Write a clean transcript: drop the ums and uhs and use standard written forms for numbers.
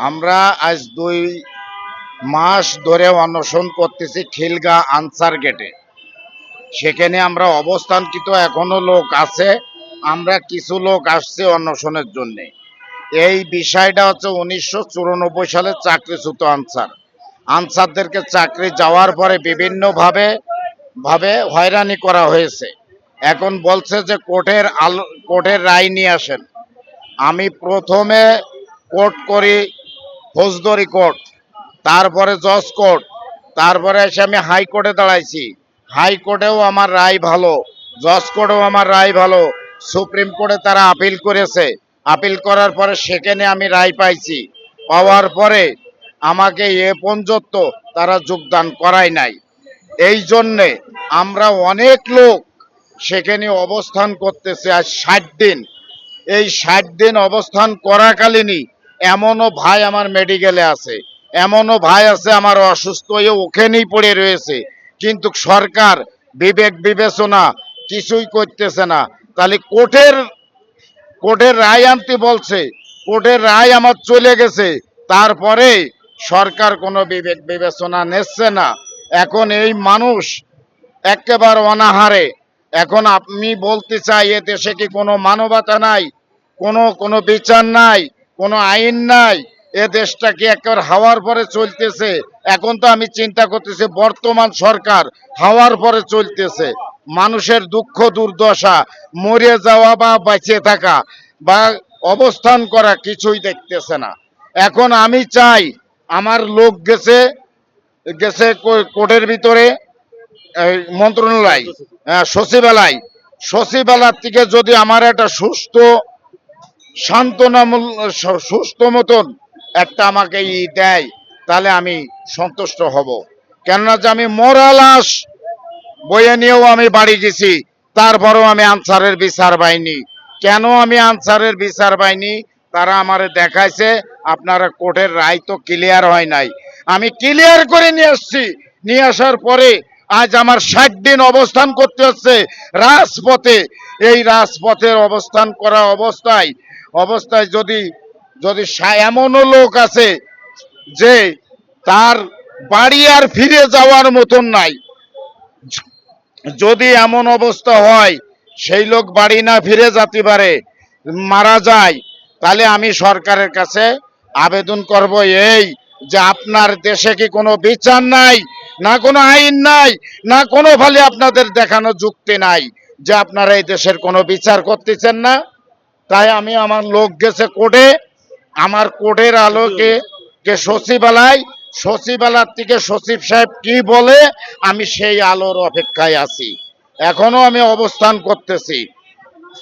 আমরা আজ 2 মাস ধরে অনশন করতেছি খিলগা আনসার গেটে। সেখানে আমরা অবস্থানকৃত এখনো লোক আছে, আমরা কিছু লোক আসছে অনশনের জন্য। এই বিষয়টা হচ্ছে 1994 সালে চাকরিচ্যুত আনসারদেরকে চাকরি যাওয়ার পরে বিভিন্নভাবে হয়রানি করা হয়েছে। এখন বলছে যে কোর্টের রায় নিয়ে আসেন। আমি প্রথমে কোর্ট করি, ফৌজদারি কোর্ট, তারপরে জজ কোর্ট, তারপরে এসে আমি হাইকোর্টে দাঁড়াইছি। হাইকোর্টেও আমার রায় ভালো, জজ কোর্টেও আমার রায় ভালো, সুপ্রিম কোর্টে তারা আপিল করেছে। আপিল করার পরে সেখানে আমি রায় পাইছি। পাওয়ার পরে আমাকে এ পর্যন্ত তারা যোগদান করায় নাই। এই জন্যে আমরা অনেক লোক সেখানে অবস্থান করতেছে আজ 60 দিন। এই 60 দিন অবস্থান করাকালীনই এমনও ভাই আমার মেডিকেলে আছে, এমনও ভাই আছে আমার অসুস্থ হয়ে ওখানেই পড়ে রয়েছে, কিন্তু সরকার বিবেক বিবেচনা কিছুই করতেছে না। তাহলে কোর্টের রায় আনতে বলছে, কোর্টের রায় আমার চলে গেছে, তারপরে সরকার কোনো বিবেক বিবেচনা নিচ্ছে না। এখন এই মানুষ একেবারে অনাহারে। এখন আমি বলতে চাই, এ দেশে কি কোনো মানবতা নাই, কোনো বিচার নাই, কোনো আইন নাই? এ দেশটা কি একেবারে হাওয়ার পরে চলতেছে? এখন তো আমি চিন্তা করতেছি বর্তমান সরকার হাওয়ার পরে চলতেছে। মানুষের দুঃখ দুর্দশা, মরে যাওয়া বা বেঁচে থাকা বা অবস্থান করা কিছুই দেখতেছে না। এখন আমি চাই, আমার লোক গেছে গেছে কোর্টের ভিতরে, মন্ত্রণালয়, সচিবালয় থেকে যদি আমার একটা সুস্থ মতন একটা আমাকে দেয়, তাহলে আমি সন্তুষ্ট হব। কেননা যে আমি মরা লাশ বয়ে নিয়েও আমি বাড়ি গেছি, তারপরেও আমি আনসারের বিচার পাইনি। কেন আমি আনসারের বিচার পাইনি? তারা আমারে দেখাইছে আপনারা কোর্টের রায় তো ক্লিয়ার হয় নাই। আমি ক্লিয়ার করে নিয়ে আসছি। নিয়ে আসার পরে আজ আমার 60 দিন অবস্থান করতে হচ্ছে রাজপথে। এই রাজপথের অবস্থান করা অবস্থায় যদি এমনও লোক আছে যে তার বাড়ি আর ফিরে যাওয়ার মতন নাই। যদি এমন অবস্থা হয় সেই লোক বাড়ি না ফিরে যেতে পারে, মারা যায়, তাহলে আমি সরকারের কাছে আবেদন করব এই যে আপনার দেশে কি কোনো বিচার নাই, না কোনো আইন নাই, না কোনো ফলে আপনাদের দেখানো যুক্তি নাই যে আপনারা এই দেশের কোনো বিচার করতেছেন না? তাই আমি, আমার লোক গেছে কোর্টে, আমার কোর্টের আলোকে সচিবালয় থেকে সচিব সাহেব কি বলে আমি সেই আলোর অপেক্ষায় আছি। এখনো আমি অবস্থান করতেছি।